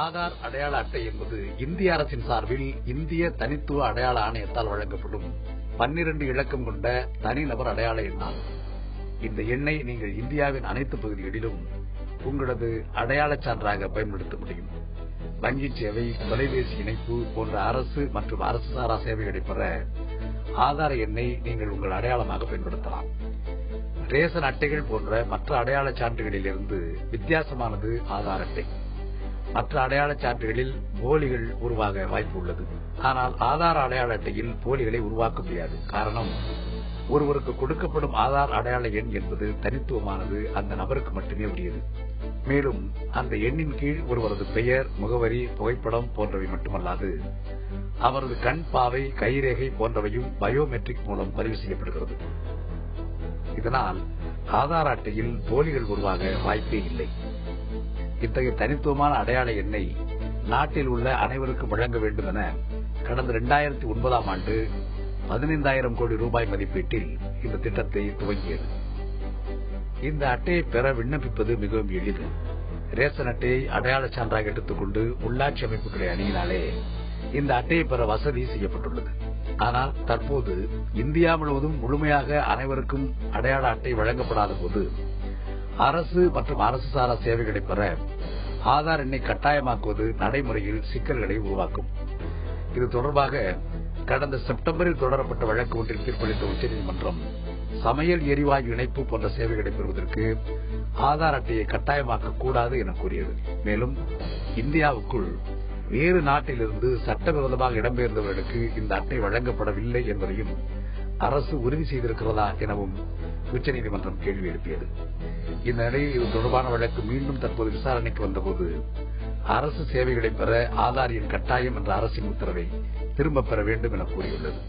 ஆதார் அடையாள அட்டை என்பது இந்திய அரசின் சார்பில் இந்திய தனித்துவ அடையாள ஆணையத்தால் வழங்கப்படும் 12 இலக்கம் கொண்ட தனிநபர் அடையாள எண்ணாகும். இந்த எண்ணை நீங்கள் இந்தியாவின் அனைத்து பகுதிகளிலும் உங்களது அடையாளச் சான்றாக பயன்படுத்த முடியும். வங்கி சேவை, தொலைபேசி இணைப்பு போன்ற அரசு மற்றும் அரசு சாரா சேவைகளை பெற ஆதார எண்ணை நீங்கள் உங்கள் அடையாளமாக பயன்படுத்தலாம். ரேஷன் அட்டைகள் போன்ற மற்ற அடையாள சான்றுகளில் இருந்து வித்தியாசமானது ஆதார் அட்டை. மற்ற அடையாள சான்றுகளில் போலிகள் உருவாக வாய்ப்பு உள்ளது. ஆனால் ஆதார் அடையாள அட்டையில் போலிகளை உருவாக்க முடியாது. காரணம், ஒருவருக்கு கொடுக்கப்படும் ஆதார் அடையாள எண் என்பது தனித்துவமானது, அந்த நபருக்கு மட்டுமே உரியது. மேலும் அந்த எண்ணின் கீழ் ஒருவரது பெயர், முகவரி, புகைப்படம் போன்றவை மட்டுமல்லாது அவரது கண் பாவை, கைரேகை போன்றவையும் பயோமெட்ரிக் மூலம் பதிவு செய்யப்படுகிறது. இதனால் ஆதார் அட்டையில் போலிகள் உருவாக வாய்ப்பே இல்லை. இத்தகைய தனித்துவமான அடையாள எண்ணை நாட்டில் உள்ள அனைவருக்கும் வழங்க வேண்டும் என கடந்த 2009ஆம் ஆண்டு 15,000 கோடி ரூபாய் மதிப்பீட்டில் இந்த திட்டத்தை துவங்கியது. இந்த அட்டையை பெற விண்ணப்பிப்பது மிகவும் எளிது. ரேஷன் அட்டையை அடையாள சான்றாக எடுத்துக்கொண்டு உள்ளாட்சி அமைப்புகளை அணுகினாலே இந்த அட்டையை பெற வசதி செய்யப்பட்டுள்ளது. ஆனால் தற்போது இந்தியா முழுவதும் முழுமையாக அனைவருக்கும் அடையாள அட்டை வழங்கப்படாத போது அரசு மற்றும் அரசு சாரா சேவைகளை பெற ஆதார் எண்ணை கட்டாயமாக்குவது நடைமுறையில் சிக்கல்களை உருவாக்கும். இது தொடர்பாக கடந்த செப்டம்பரில் தொடரப்பட்ட வழக்கு ஒன்றில் தீர்ப்பளித்த உச்சநீதிமன்றம் சமையல் எரிவாயு இணைப்பு போன்ற சேவைகளை பெறுவதற்கு ஆதார் அட்டையை கட்டாயமாக்க கூடாது என கூறியது. மேலும் இந்தியாவுக்குள் வேறு நாட்டிலிருந்து சட்டவிரோதமாக இடம்பெயர்ந்தவர்களுக்கு இந்த அட்டை வழங்கப்படவில்லை என்பதையும் அரசு உறுதி செய்திருக்கிறதா எனவும் உச்சநீதிமன்றம் கேள்வி எழுப்பியது. இந்த நிலையில் இது தொடர்பான வழக்கு மீண்டும் தற்போது விசாரணைக்கு வந்தபோது அரசு சேவைகளை பெற ஆதார் எண் கட்டாயம் என்ற அரசின் உத்தரவை திரும்பப் பெற வேண்டும் என கூறியுள்ளது.